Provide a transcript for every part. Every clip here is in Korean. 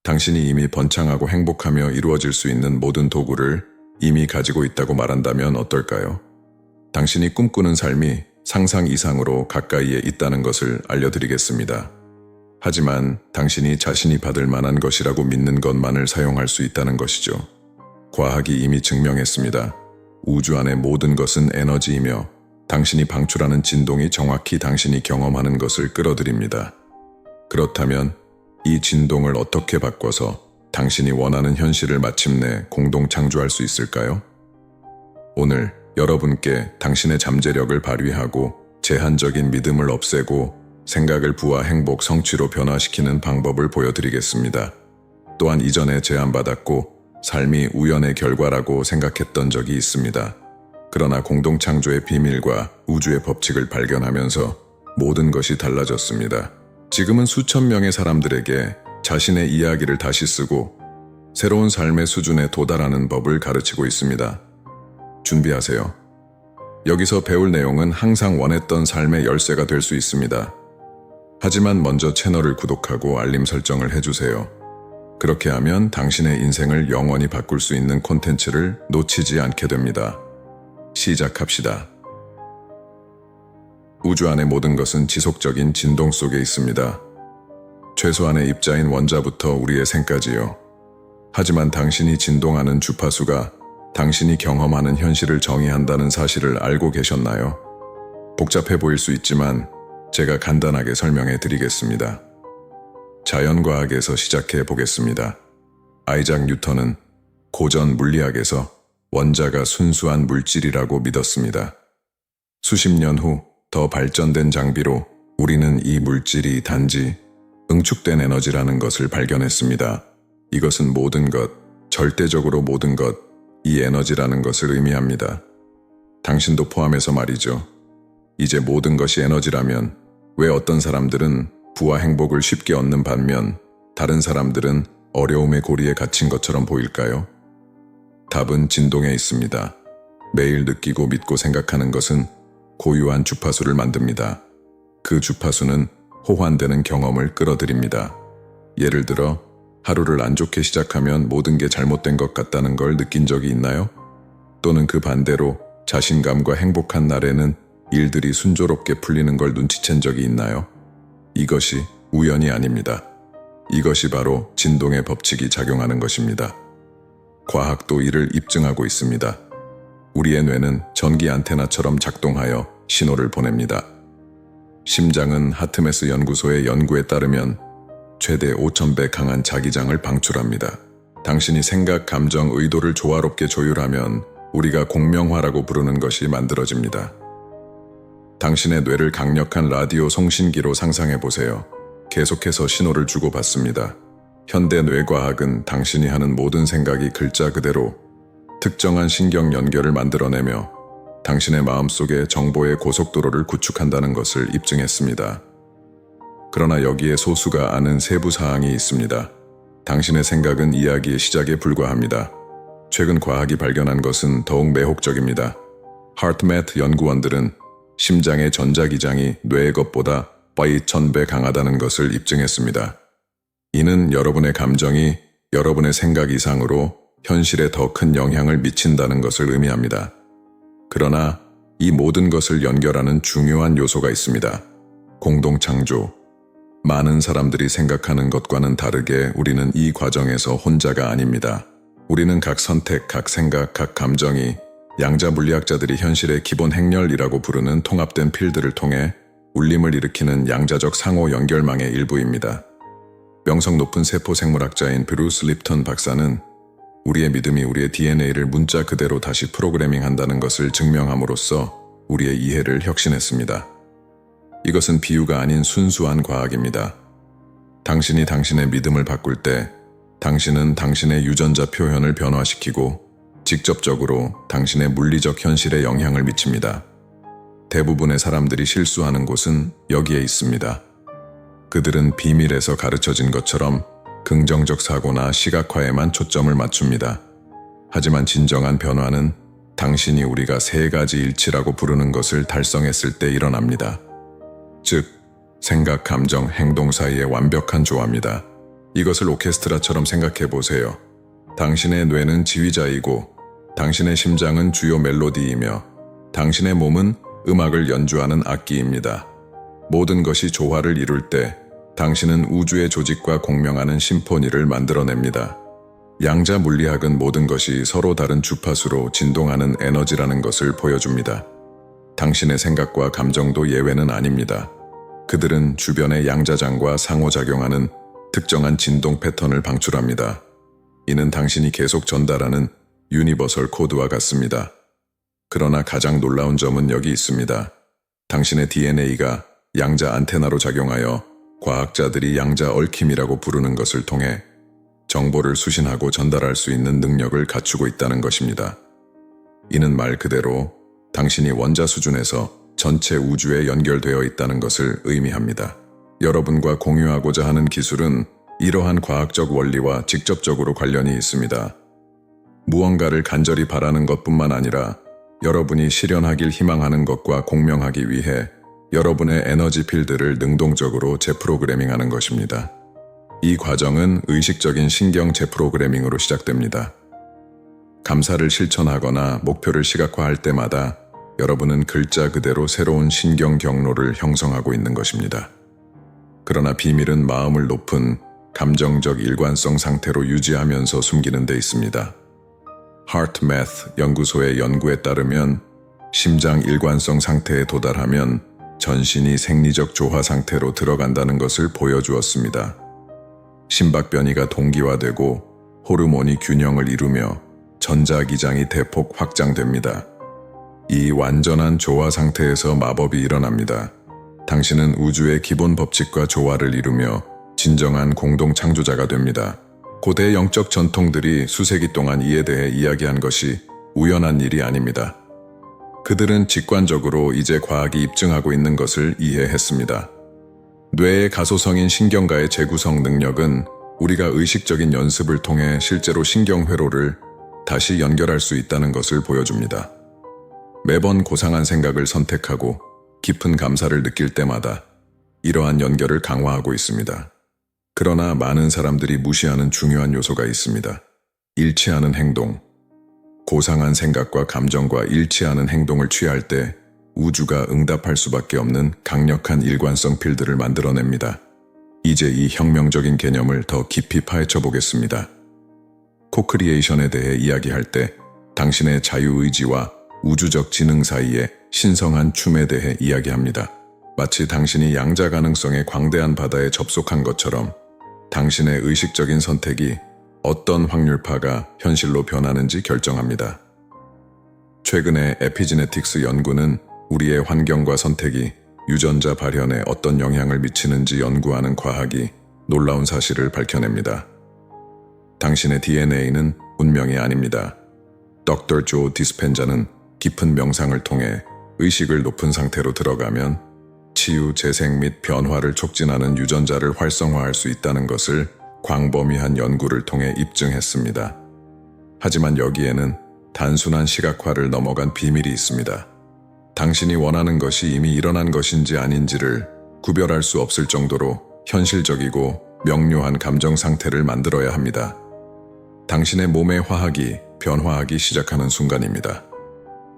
당신이 이미 번창하고 행복하며 이루어질 수 있는 모든 도구를 이미 가지고 있다고 말한다면 어떨까요? 당신이 꿈꾸는 삶이 상상 이상으로 가까이에 있다는 것을 알려드리겠습니다. 하지만 당신이 자신이 받을 만한 것이라고 믿는 것만을 사용할 수 있다는 것이죠. 과학이 이미 증명했습니다. 우주 안의 모든 것은 에너지이며 당신이 방출하는 진동이 정확히 당신이 경험하는 것을 끌어들입니다. 그렇다면 이 진동을 어떻게 바꿔서 당신이 원하는 현실을 마침내 공동 창조할 수 있을까요? 오늘 여러분께 당신의 잠재력을 발휘하고 제한적인 믿음을 없애고 생각을 부와 행복, 성취로 변화시키는 방법을 보여드리겠습니다. 또한 이전에 제안받았고 삶이 우연의 결과라고 생각했던 적이 있습니다. 그러나 공동창조의 비밀과 우주의 법칙을 발견하면서 모든 것이 달라졌습니다. 지금은 수천 명의 사람들에게 자신의 이야기를 다시 쓰고 새로운 삶의 수준에 도달하는 법을 가르치고 있습니다. 준비하세요. 여기서 배울 내용은 항상 원했던 삶의 열쇠가 될 수 있습니다. 하지만 먼저 채널을 구독하고 알림 설정을 해주세요. 그렇게 하면 당신의 인생을 영원히 바꿀 수 있는 콘텐츠를 놓치지 않게 됩니다. 시작합시다. 우주 안의 모든 것은 지속적인 진동 속에 있습니다. 최소한의 입자인 원자부터 우리의 생까지요. 하지만 당신이 진동하는 주파수가 당신이 경험하는 현실을 정의한다는 사실을 알고 계셨나요? 복잡해 보일 수 있지만 제가 간단하게 설명해 드리겠습니다. 자연과학에서 시작해 보겠습니다. 아이작 뉴턴은 고전 물리학에서 원자가 순수한 물질이라고 믿었습니다. 수십 년 후 더 발전된 장비로 우리는 이 물질이 단지 응축된 에너지라는 것을 발견했습니다. 이것은 모든 것, 절대적으로 모든 것, 이 에너지라는 것을 의미합니다. 당신도 포함해서 말이죠. 이제 모든 것이 에너지라면 왜 어떤 사람들은 부와 행복을 쉽게 얻는 반면 다른 사람들은 어려움의 고리에 갇힌 것처럼 보일까요? 답은 진동에 있습니다. 매일 느끼고 믿고 생각하는 것은 고유한 주파수를 만듭니다. 그 주파수는 호환되는 경험을 끌어들입니다. 예를 들어 하루를 안 좋게 시작하면 모든 게 잘못된 것 같다는 걸 느낀 적이 있나요? 또는 그 반대로 자신감과 행복한 날에는 일들이 순조롭게 풀리는 걸 눈치챈 적이 있나요? 이것이 우연이 아닙니다. 이것이 바로 진동의 법칙이 작용하는 것입니다. 과학도 이를 입증하고 있습니다. 우리의 뇌는 전기 안테나처럼 작동하여 신호를 보냅니다. 심장은 하트메스 연구소의 연구에 따르면 최대 5,000배 강한 자기장을 방출합니다. 당신이 생각, 감정, 의도를 조화롭게 조율하면 우리가 공명화라고 부르는 것이 만들어집니다. 당신의 뇌를 강력한 라디오 송신기로 상상해보세요. 계속해서 신호를 주고받습니다. 현대 뇌과학은 당신이 하는 모든 생각이 글자 그대로 특정한 신경 연결을 만들어내며 당신의 마음속에 정보의 고속도로를 구축한다는 것을 입증했습니다. 그러나 여기에 소수가 아는 세부 사항이 있습니다. 당신의 생각은 이야기의 시작에 불과합니다. 최근 과학이 발견한 것은 더욱 매혹적입니다. 하트매트 연구원들은 심장의 전자기장이 뇌의 것보다 1000배 강하다는 것을 입증했습니다. 이는 여러분의 감정이 여러분의 생각 이상으로 현실에 더 큰 영향을 미친다는 것을 의미합니다. 그러나 이 모든 것을 연결하는 중요한 요소가 있습니다. 공동창조. 많은 사람들이 생각하는 것과는 다르게 우리는 이 과정에서 혼자가 아닙니다. 우리는 각 선택, 각 생각, 각 감정이 양자 물리학자들이 현실의 기본 행렬이라고 부르는 통합된 필드를 통해 울림을 일으키는 양자적 상호 연결망의 일부입니다. 명성 높은 세포 생물학자인 브루스 립턴 박사는 우리의 믿음이 우리의 DNA를 문자 그대로 다시 프로그래밍한다는 것을 증명함으로써 우리의 이해를 혁신했습니다. 이것은 비유가 아닌 순수한 과학입니다. 당신이 당신의 믿음을 바꿀 때 당신은 당신의 유전자 표현을 변화시키고 직접적으로 당신의 물리적 현실에 영향을 미칩니다. 대부분의 사람들이 실수하는 곳은 여기에 있습니다. 그들은 비밀에서 가르쳐진 것처럼 긍정적 사고나 시각화에만 초점을 맞춥니다. 하지만 진정한 변화는 당신이 우리가 세 가지 일치라고 부르는 것을 달성했을 때 일어납니다. 즉, 생각, 감정, 행동 사이의 완벽한 조화입니다. 이것을 오케스트라처럼 생각해 보세요. 당신의 뇌는 지휘자이고 당신의 심장은 주요 멜로디이며 당신의 몸은 음악을 연주하는 악기입니다. 모든 것이 조화를 이룰 때 당신은 우주의 조직과 공명하는 심포니를 만들어냅니다. 양자 물리학은 모든 것이 서로 다른 주파수로 진동하는 에너지라는 것을 보여줍니다. 당신의 생각과 감정도 예외는 아닙니다. 그들은 주변의 양자장과 상호작용하는 특정한 진동 패턴을 방출합니다. 이는 당신이 계속 전달하는 유니버설 코드와 같습니다. 그러나 가장 놀라운 점은 여기 있습니다. 당신의 DNA가 양자 안테나로 작용하여 과학자들이 양자 얽힘이라고 부르는 것을 통해 정보를 수신하고 전달할 수 있는 능력을 갖추고 있다는 것입니다. 이는 말 그대로 당신이 원자 수준에서 전체 우주에 연결되어 있다는 것을 의미합니다. 여러분과 공유하고자 하는 기술은 이러한 과학적 원리와 직접적으로 관련이 있습니다. 무언가를 간절히 바라는 것뿐만 아니라 여러분이 실현하길 희망하는 것과 공명하기 위해 여러분의 에너지 필드를 능동적으로 재프로그래밍하는 것입니다. 이 과정은 의식적인 신경 재프로그래밍으로 시작됩니다. 감사를 실천하거나 목표를 시각화할 때마다 여러분은 글자 그대로 새로운 신경 경로를 형성하고 있는 것입니다. 그러나 비밀은 마음을 높은 감정적 일관성 상태로 유지하면서 숨기는 데 있습니다. HeartMath 연구소의 연구에 따르면 심장 일관성 상태에 도달하면 전신이 생리적 조화 상태로 들어간다는 것을 보여주었습니다. 심박변이가 동기화되고 호르몬이 균형을 이루며 전자기장이 대폭 확장됩니다. 이 완전한 조화 상태에서 마법이 일어납니다. 당신은 우주의 기본 법칙과 조화를 이루며 진정한 공동 창조자가 됩니다. 고대 영적 전통들이 수세기 동안 이에 대해 이야기한 것이 우연한 일이 아닙니다. 그들은 직관적으로 이제 과학이 입증하고 있는 것을 이해했습니다. 뇌의 가소성인 신경과의 재구성 능력은 우리가 의식적인 연습을 통해 실제로 신경회로를 다시 연결할 수 있다는 것을 보여줍니다. 매번 고상한 생각을 선택하고 깊은 감사를 느낄 때마다 이러한 연결을 강화하고 있습니다. 그러나 많은 사람들이 무시하는 중요한 요소가 있습니다. 일치하는 행동. 고상한 생각과 감정과 일치하는 행동을 취할 때 우주가 응답할 수밖에 없는 강력한 일관성 필드를 만들어냅니다. 이제 이 혁명적인 개념을 더 깊이 파헤쳐 보겠습니다. 코크리에이션에 대해 이야기할 때 당신의 자유의지와 우주적 지능 사이의 신성한 춤에 대해 이야기합니다. 마치 당신이 양자 가능성의 광대한 바다에 접속한 것처럼 당신의 의식적인 선택이 어떤 확률파가 현실로 변하는지 결정합니다. 최근의 에피지네틱스 연구는 우리의 환경과 선택이 유전자 발현에 어떤 영향을 미치는지 연구하는 과학이 놀라운 사실을 밝혀냅니다. 당신의 DNA는 운명이 아닙니다. 덕터 조 디스펜자는 깊은 명상을 통해 의식을 높은 상태로 들어가면 치유, 재생 및 변화를 촉진하는 유전자를 활성화할 수 있다는 것을 광범위한 연구를 통해 입증했습니다. 하지만 여기에는 단순한 시각화를 넘어간 비밀이 있습니다. 당신이 원하는 것이 이미 일어난 것인지 아닌지를 구별할 수 없을 정도로 현실적이고 명료한 감정 상태를 만들어야 합니다. 당신의 몸의 화학이 변화하기 시작하는 순간입니다.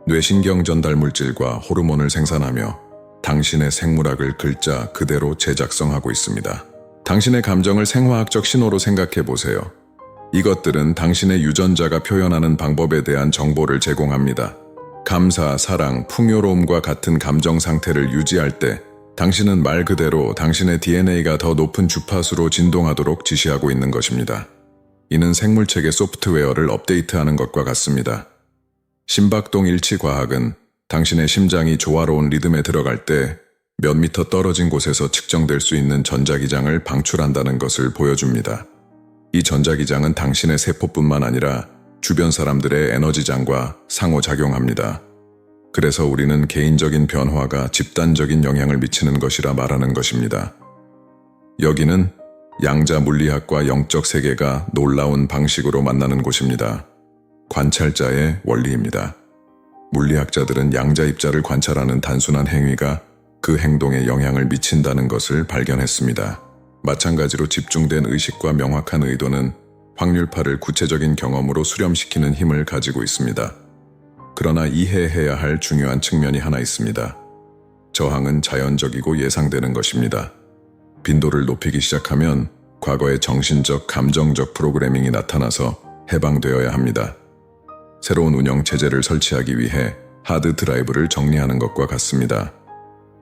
뇌신경 전달 물질과 호르몬을 생산하며 당신의 생물학을 글자 그대로 재작성하고 있습니다. 당신의 감정을 생화학적 신호로 생각해 보세요. 이것들은 당신의 유전자가 표현하는 방법에 대한 정보를 제공합니다. 감사, 사랑, 풍요로움과 같은 감정 상태를 유지할 때 당신은 말 그대로 당신의 DNA가 더 높은 주파수로 진동하도록 지시하고 있는 것입니다. 이는 생물체계 소프트웨어를 업데이트하는 것과 같습니다. 심박동 일치 과학은 당신의 심장이 조화로운 리듬에 들어갈 때 몇 미터 떨어진 곳에서 측정될 수 있는 전자기장을 방출한다는 것을 보여줍니다. 이 전자기장은 당신의 세포뿐만 아니라 주변 사람들의 에너지장과 상호작용합니다. 그래서 우리는 개인적인 변화가 집단적인 영향을 미치는 것이라 말하는 것입니다. 여기는 양자 물리학과 영적 세계가 놀라운 방식으로 만나는 곳입니다. 관찰자의 원리입니다. 물리학자들은 양자 입자를 관찰하는 단순한 행위가 그 행동에 영향을 미친다는 것을 발견했습니다. 마찬가지로 집중된 의식과 명확한 의도는 확률파를 구체적인 경험으로 수렴시키는 힘을 가지고 있습니다. 그러나 이해해야 할 중요한 측면이 하나 있습니다. 저항은 자연적이고 예상되는 것입니다. 빈도를 높이기 시작하면 과거의 정신적, 감정적 프로그래밍이 나타나서 해방되어야 합니다. 새로운 운영 체제를 설치하기 위해 하드 드라이브를 정리하는 것과 같습니다.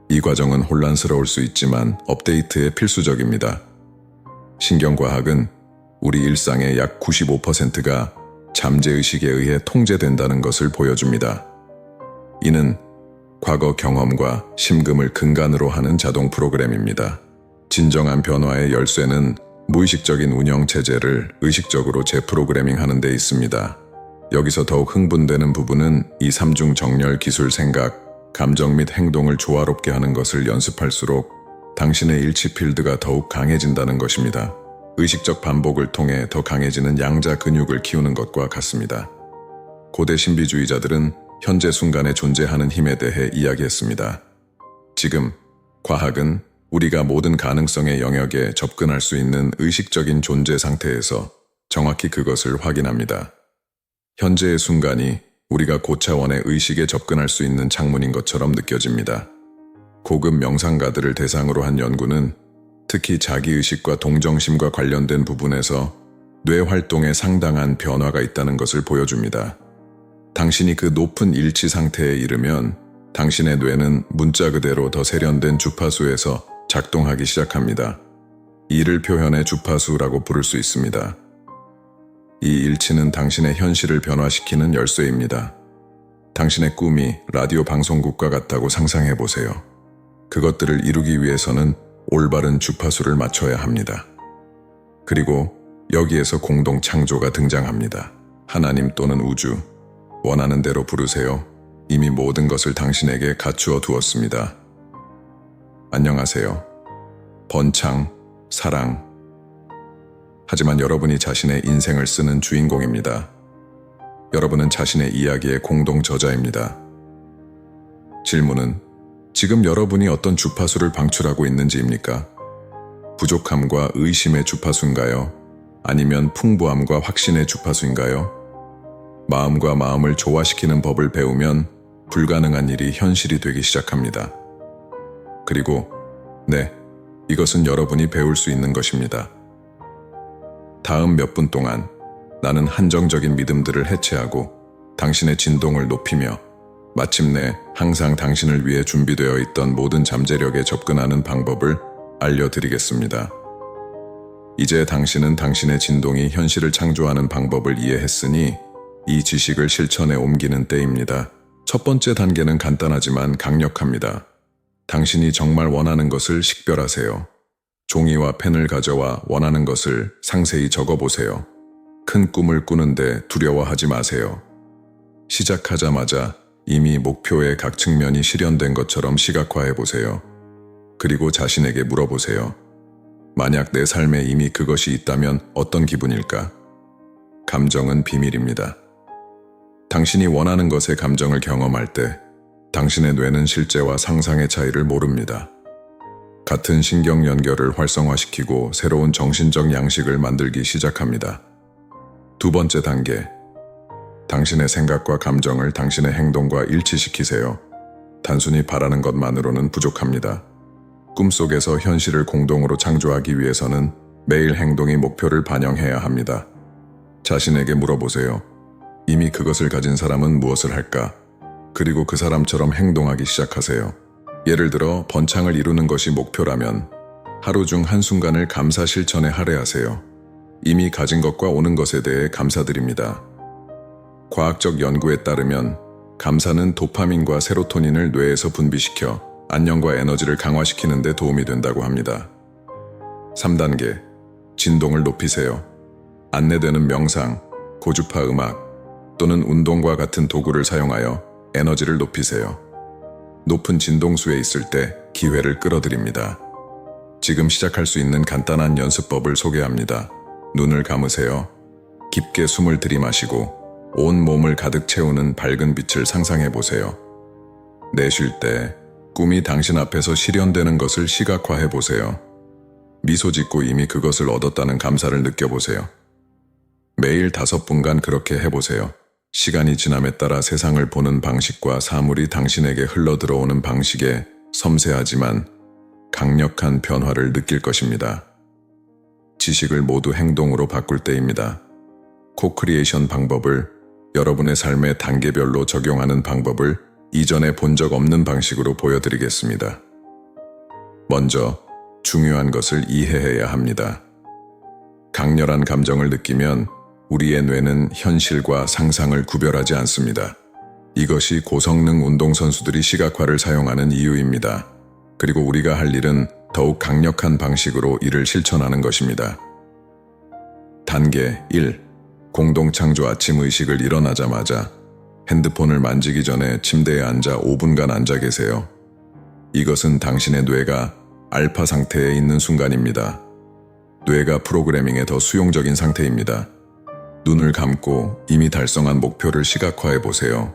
이 과정은 혼란스러울 수 있지만 업데이트에 필수적입니다. 신경과학은 우리 일상의 약 95%가 잠재의식에 의해 통제된다는 것을 보여줍니다. 이는 과거 경험과 심금을 근간으로 하는 자동 프로그램입니다. 진정한 변화의 열쇠는 무의식적인 운영 체제를 의식적으로 재프로그래밍 하는 데 있습니다. 여기서 더욱 흥분되는 부분은 이 삼중 정렬 기술 생각, 감정 및 행동을 조화롭게 하는 것을 연습할수록 당신의 일치 필드가 더욱 강해진다는 것입니다. 의식적 반복을 통해 더 강해지는 양자 근육을 키우는 것과 같습니다. 고대 신비주의자들은 현재 순간에 존재하는 힘에 대해 이야기했습니다. 지금 과학은 우리가 모든 가능성의 영역에 접근할 수 있는 의식적인 존재 상태에서 정확히 그것을 확인합니다. 현재의 순간이 우리가 고차원의 의식에 접근할 수 있는 창문인 것처럼 느껴집니다. 고급 명상가들을 대상으로 한 연구는 특히 자기의식과 동정심과 관련된 부분에서 뇌 활동에 상당한 변화가 있다는 것을 보여줍니다. 당신이 그 높은 일치 상태에 이르면 당신의 뇌는 문자 그대로 더 세련된 주파수에서 작동하기 시작합니다. 이를 표현의 주파수라고 부를 수 있습니다. 이 일치는 당신의 현실을 변화시키는 열쇠입니다. 당신의 꿈이 라디오 방송국과 같다고 상상해 보세요. 그것들을 이루기 위해서는 올바른 주파수를 맞춰야 합니다. 그리고 여기에서 공동 창조가 등장합니다. 하나님 또는 우주, 원하는 대로 부르세요. 이미 모든 것을 당신에게 갖추어 두었습니다. 안녕하세요. 번창, 사랑. 하지만 여러분이 자신의 인생을 쓰는 주인공입니다. 여러분은 자신의 이야기의 공동 저자입니다. 질문은 지금 여러분이 어떤 주파수를 방출하고 있는지입니까? 부족함과 의심의 주파수인가요? 아니면 풍부함과 확신의 주파수인가요? 마음과 마음을 조화시키는 법을 배우면 불가능한 일이 현실이 되기 시작합니다. 그리고 네, 이것은 여러분이 배울 수 있는 것입니다. 다음 몇 분 동안 나는 한정적인 믿음들을 해체하고 당신의 진동을 높이며 마침내 항상 당신을 위해 준비되어 있던 모든 잠재력에 접근하는 방법을 알려드리겠습니다. 이제 당신은 당신의 진동이 현실을 창조하는 방법을 이해했으니 이 지식을 실천에 옮기는 때입니다. 첫 번째 단계는 간단하지만 강력합니다. 당신이 정말 원하는 것을 식별하세요. 종이와 펜을 가져와 원하는 것을 상세히 적어보세요. 큰 꿈을 꾸는데 두려워하지 마세요. 시작하자마자 이미 목표의 각 측면이 실현된 것처럼 시각화해보세요. 그리고 자신에게 물어보세요. 만약 내 삶에 이미 그것이 있다면 어떤 기분일까? 감정은 비밀입니다. 당신이 원하는 것의 감정을 경험할 때 당신의 뇌는 실제와 상상의 차이를 모릅니다. 같은 신경 연결을 활성화시키고 새로운 정신적 양식을 만들기 시작합니다. 두 번째 단계, 당신의 생각과 감정을 당신의 행동과 일치시키세요. 단순히 바라는 것만으로는 부족합니다. 꿈속에서 현실을 공동으로 창조하기 위해서는 매일 행동이 목표를 반영해야 합니다. 자신에게 물어보세요. 이미 그것을 가진 사람은 무엇을 할까? 그리고 그 사람처럼 행동하기 시작하세요. 예를 들어 번창을 이루는 것이 목표라면 하루 중 한순간을 감사 실천에 할애하세요. 이미 가진 것과 오는 것에 대해 감사드립니다. 과학적 연구에 따르면 감사는 도파민과 세로토닌을 뇌에서 분비시켜 안녕과 에너지를 강화시키는 데 도움이 된다고 합니다. 3단계, 진동을 높이세요. 안내되는 명상, 고주파 음악 또는 운동과 같은 도구를 사용하여 에너지를 높이세요. 높은 진동수에 있을 때 기회를 끌어들입니다. 지금 시작할 수 있는 간단한 연습법을 소개합니다. 눈을 감으세요. 깊게 숨을 들이마시고 온 몸을 가득 채우는 밝은 빛을 상상해 보세요. 내쉴 때 꿈이 당신 앞에서 실현되는 것을 시각화해 보세요. 미소 짓고 이미 그것을 얻었다는 감사를 느껴보세요. 매일 5분간 그렇게 해보세요. 시간이 지남에 따라 세상을 보는 방식과 사물이 당신에게 흘러들어오는 방식에 섬세하지만 강력한 변화를 느낄 것입니다. 지식을 모두 행동으로 바꿀 때입니다. 코크리에이션 방법을 여러분의 삶의 단계별로 적용하는 방법을 이전에 본 적 없는 방식으로 보여드리겠습니다. 먼저 중요한 것을 이해해야 합니다. 강렬한 감정을 느끼면 우리의 뇌는 현실과 상상을 구별하지 않습니다. 이것이 고성능 운동선수들이 시각화를 사용하는 이유입니다. 그리고 우리가 할 일은 더욱 강력한 방식으로 이를 실천하는 것입니다. 단계 1. 공동창조 아침 의식을 일어나자마자 핸드폰을 만지기 전에 침대에 앉아 5분간 앉아 계세요. 이것은 당신의 뇌가 알파 상태에 있는 순간입니다. 뇌가 프로그래밍에 더 수용적인 상태입니다. 눈을 감고 이미 달성한 목표를 시각화해 보세요.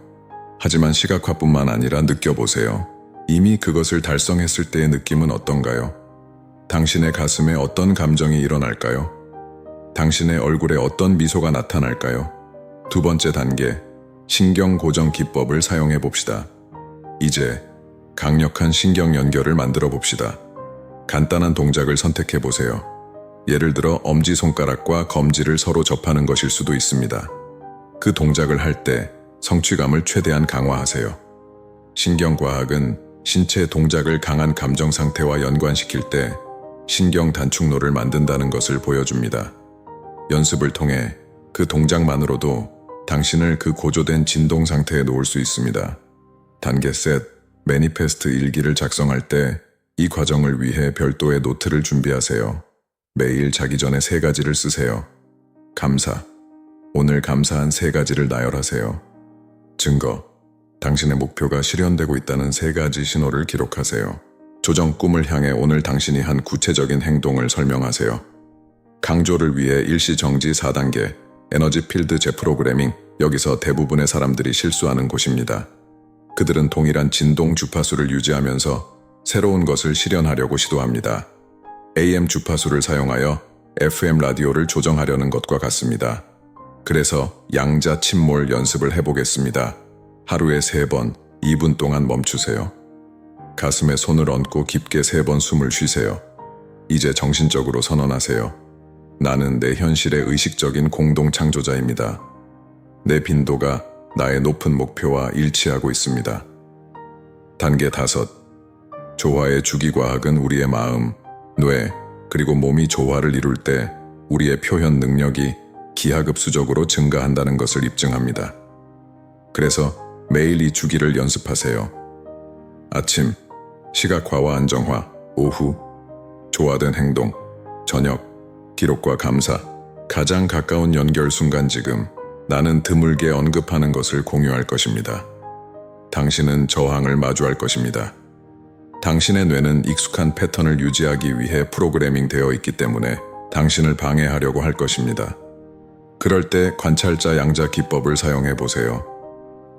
하지만 시각화뿐만 아니라 느껴보세요. 이미 그것을 달성했을 때의 느낌은 어떤가요? 당신의 가슴에 어떤 감정이 일어날까요? 당신의 얼굴에 어떤 미소가 나타날까요? 두 번째 단계, 신경 고정 기법을 사용해 봅시다. 이제 강력한 신경 연결을 만들어 봅시다. 간단한 동작을 선택해 보세요. 예를 들어 엄지손가락과 검지를 서로 접하는 것일 수도 있습니다. 그 동작을 할 때 성취감을 최대한 강화하세요. 신경과학은 신체 동작을 강한 감정 상태와 연관시킬 때 신경 단축로를 만든다는 것을 보여줍니다. 연습을 통해 그 동작만으로도 당신을 그 고조된 진동 상태에 놓을 수 있습니다. 단계 셋, 매니페스트 일기를 작성할 때 이 과정을 위해 별도의 노트를 준비하세요. 매일 자기 전에 3가지를 쓰세요. 감사. 오늘 감사한 3가지를 나열하세요. 증거. 당신의 목표가 실현되고 있다는 3가지 신호를 기록하세요. 조정 꿈을 향해 오늘 당신이 한 구체적인 행동을 설명하세요. 강조를 위해 일시정지 4단계, 에너지 필드 재프로그래밍, 여기서 대부분의 사람들이 실수하는 곳입니다. 그들은 동일한 진동 주파수를 유지하면서 새로운 것을 실현하려고 시도합니다. AM 주파수를 사용하여 FM 라디오를 조정하려는 것과 같습니다. 그래서 양자 침몰 연습을 해보겠습니다. 하루에 3번, 2분 동안 멈추세요. 가슴에 손을 얹고 깊게 3번 숨을 쉬세요. 이제 정신적으로 선언하세요. 나는 내 현실의 의식적인 공동 창조자입니다. 내 빈도가 나의 높은 목표와 일치하고 있습니다. 단계 5. 조화의 주기과학은 우리의 마음, 뇌, 그리고 몸이 조화를 이룰 때 우리의 표현 능력이 기하급수적으로 증가한다는 것을 입증합니다. 그래서 매일 이 주기를 연습하세요. 아침, 시각화와 안정화, 오후, 조화된 행동, 저녁, 기록과 감사, 가장 가까운 연결 순간 지금, 나는 드물게 언급하는 것을 공유할 것입니다. 당신은 저항을 마주할 것입니다. 당신의 뇌는 익숙한 패턴을 유지하기 위해 프로그래밍 되어 있기 때문에 당신을 방해하려고 할 것입니다. 그럴 때 관찰자 양자 기법을 사용해 보세요.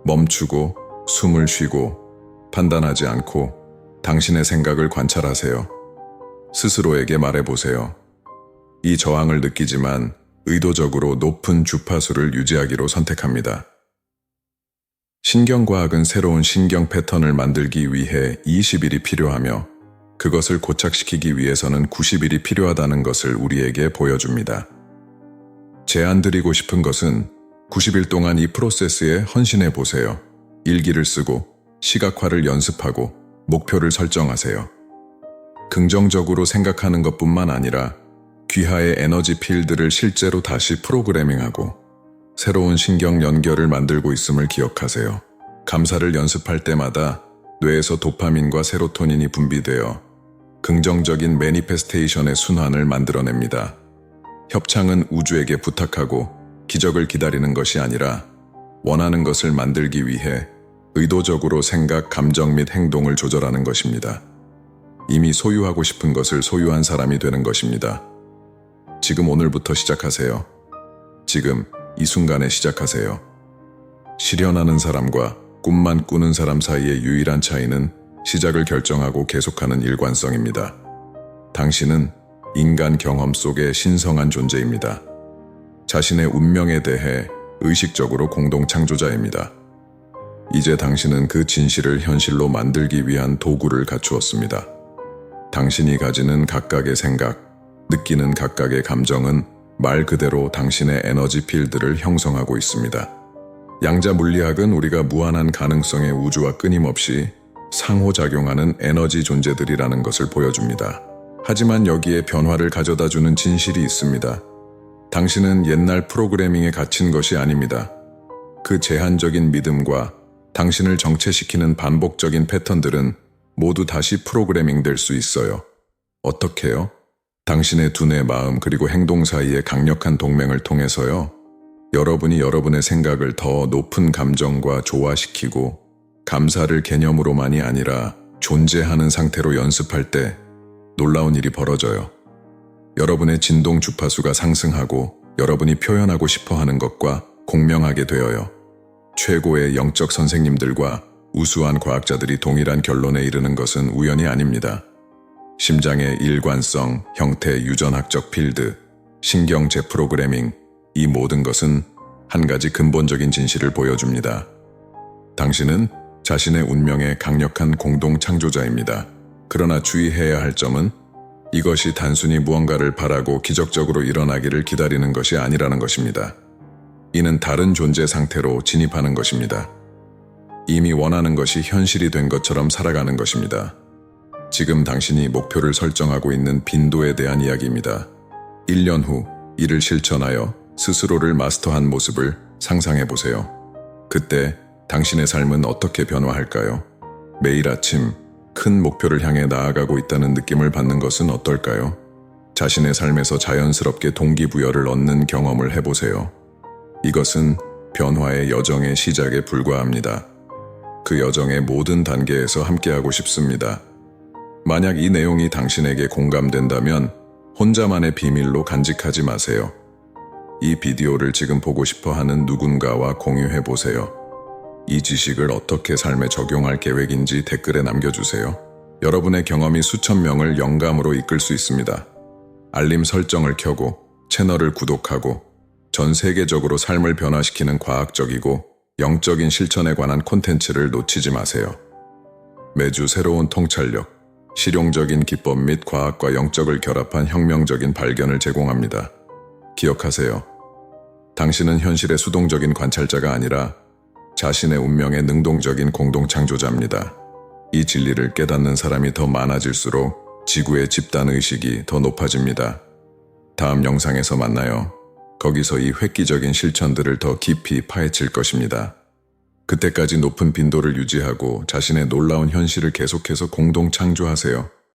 멈추고 숨을 쉬고 판단하지 않고 당신의 생각을 관찰하세요. 스스로에게 말해보세요. 이 저항을 느끼지만 의도적으로 높은 주파수를 유지하기로 선택합니다. 신경과학은 새로운 신경 패턴을 만들기 위해 20일이 필요하며 그것을 고착시키기 위해서는 90일이 필요하다는 것을 우리에게 보여줍니다. 제안드리고 싶은 것은 90일 동안 이 프로세스에 헌신해 보세요. 일기를 쓰고 시각화를 연습하고 목표를 설정하세요. 긍정적으로 생각하는 것뿐만 아니라 귀하의 에너지 필드를 실제로 다시 프로그래밍하고 새로운 신경 연결을 만들고 있음을 기억하세요. 감사를 연습할 때마다 뇌에서 도파민과 세로토닌이 분비되어 긍정적인 매니페스테이션의 순환을 만들어냅니다. 협창은 우주에게 부탁하고 기적을 기다리는 것이 아니라 원하는 것을 만들기 위해 의도적으로 생각, 감정 및 행동을 조절하는 것입니다. 이미 소유하고 싶은 것을 소유한 사람이 되는 것입니다. 지금 오늘부터 시작하세요. 지금 이 순간에 시작하세요. 실현하는 사람과 꿈만 꾸는 사람 사이의 유일한 차이는 시작을 결정하고 계속하는 일관성입니다. 당신은 인간 경험 속의 신성한 존재입니다. 자신의 운명에 대해 의식적으로 공동 창조자입니다. 이제 당신은 그 진실을 현실로 만들기 위한 도구를 갖추었습니다. 당신이 가지는 각각의 생각, 느끼는 각각의 감정은 말 그대로 당신의 에너지 필드를 형성하고 있습니다. 양자 물리학은 우리가 무한한 가능성의 우주와 끊임없이 상호작용하는 에너지 존재들이라는 것을 보여줍니다. 하지만 여기에 변화를 가져다주는 진실이 있습니다. 당신은 옛날 프로그래밍에 갇힌 것이 아닙니다. 그 제한적인 믿음과 당신을 정체시키는 반복적인 패턴들은 모두 다시 프로그래밍 될 수 있어요. 어떻게요? 당신의 두뇌, 마음 그리고 행동 사이의 강력한 동맹을 통해서요. 여러분이 여러분의 생각을 더 높은 감정과 조화시키고 감사를 개념으로만이 아니라 존재하는 상태로 연습할 때 놀라운 일이 벌어져요. 여러분의 진동 주파수가 상승하고 여러분이 표현하고 싶어 하는 것과 공명하게 되어요. 최고의 영적 선생님들과 우수한 과학자들이 동일한 결론에 이르는 것은 우연이 아닙니다. 심장의 일관성, 형태, 유전학적 필드, 신경 재프로그래밍, 이 모든 것은 한 가지 근본적인 진실을 보여줍니다. 당신은 자신의 운명의 강력한 공동 창조자입니다. 그러나 주의해야 할 점은 이것이 단순히 무언가를 바라고 기적적으로 일어나기를 기다리는 것이 아니라는 것입니다. 이는 다른 존재 상태로 진입하는 것입니다. 이미 원하는 것이 현실이 된 것처럼 살아가는 것입니다. 지금 당신이 목표를 설정하고 있는 빈도에 대한 이야기입니다. 1년 후 이를 실천하여 스스로를 마스터한 모습을 상상해 보세요. 그때 당신의 삶은 어떻게 변화할까요? 매일 아침 큰 목표를 향해 나아가고 있다는 느낌을 받는 것은 어떨까요? 자신의 삶에서 자연스럽게 동기부여를 얻는 경험을 해보세요. 이것은 변화의 여정의 시작에 불과합니다. 그 여정의 모든 단계에서 함께하고 싶습니다. 만약 이 내용이 당신에게 공감된다면 혼자만의 비밀로 간직하지 마세요. 이 비디오를 지금 보고 싶어 하는 누군가와 공유해 보세요. 이 지식을 어떻게 삶에 적용할 계획인지 댓글에 남겨주세요. 여러분의 경험이 수천 명을 영감으로 이끌 수 있습니다. 알림 설정을 켜고 채널을 구독하고 전 세계적으로 삶을 변화시키는 과학적이고 영적인 실천에 관한 콘텐츠를 놓치지 마세요. 매주 새로운 통찰력, 실용적인 기법 및 과학과 영적을 결합한 혁명적인 발견을 제공합니다. 기억하세요. 당신은 현실의 수동적인 관찰자가 아니라 자신의 운명의 능동적인 공동창조자입니다. 이 진리를 깨닫는 사람이 더 많아질수록 지구의 집단의식이 더 높아집니다. 다음 영상에서 만나요. 거기서 이 획기적인 실천들을 더 깊이 파헤칠 것입니다. 그때까지 높은 빈도를 유지하고 자신의 놀라운 현실을 계속해서 공동 창조하세요.